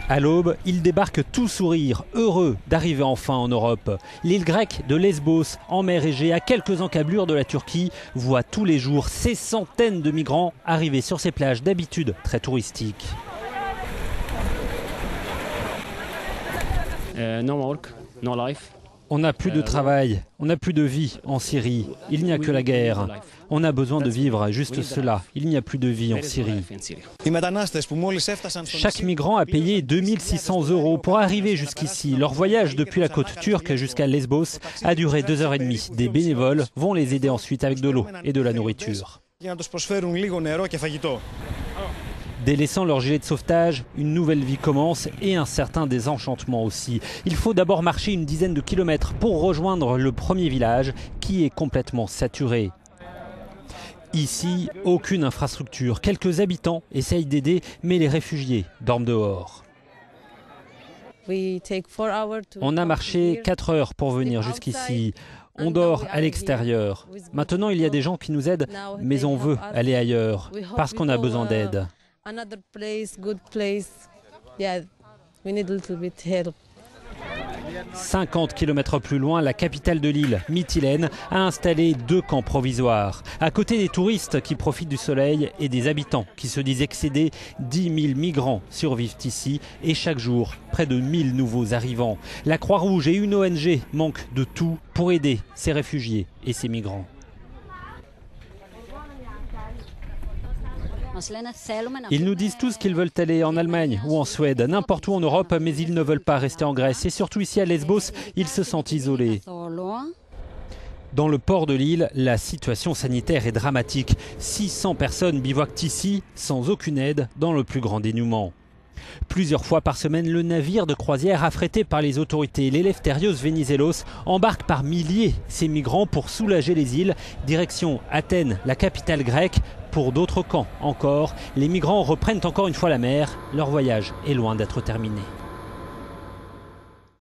À l'aube, ils débarquent tout sourire, heureux d'arriver enfin en Europe. L'île grecque de Lesbos, en mer Égée, à quelques encablures de la Turquie, voit tous les jours ces centaines de migrants arriver sur ces plages d'habitude très touristiques. No work, no life. On n'a plus de travail, on n'a plus de vie en Syrie. Il n'y a que la guerre. On a besoin de vivre, juste cela. Il n'y a plus de vie en Syrie. Chaque migrant a payé 2600 € pour arriver jusqu'ici. Leur voyage depuis la côte turque jusqu'à Lesbos a duré 2h30. Des bénévoles vont les aider ensuite avec de l'eau et de la nourriture. Délaissant leur gilet de sauvetage, une nouvelle vie commence et un certain désenchantement aussi. Il faut d'abord marcher une dizaine de kilomètres pour rejoindre le premier village qui est complètement saturé. Ici, aucune infrastructure. Quelques habitants essayent d'aider, mais les réfugiés dorment dehors. On a marché 4 heures pour venir jusqu'ici. On dort à l'extérieur. Maintenant, il y a des gens qui nous aident, mais on veut aller ailleurs parce qu'on a besoin d'aide. 50 km plus loin, la capitale de l'île, Mytilène, a installé 2 camps provisoires. À côté des touristes qui profitent du soleil et des habitants qui se disent excédés, 10 000 migrants survivent ici et chaque jour, près de 1000 nouveaux arrivants. La Croix-Rouge et une ONG manquent de tout pour aider ces réfugiés et ces migrants. Ils nous disent tous qu'ils veulent aller en Allemagne ou en Suède, n'importe où en Europe, mais ils ne veulent pas rester en Grèce. Et surtout ici à Lesbos, ils se sentent isolés. Dans le port de l'île, la situation sanitaire est dramatique. 600 personnes bivouaquent ici, sans aucune aide, dans le plus grand dénuement. Plusieurs fois par semaine, le navire de croisière affrété par les autorités, l'Eleftherios Venizelos, embarque par milliers ces migrants pour soulager les îles. Direction Athènes, la capitale grecque. Pour d'autres camps encore, les migrants reprennent encore une fois la mer. Leur voyage est loin d'être terminé.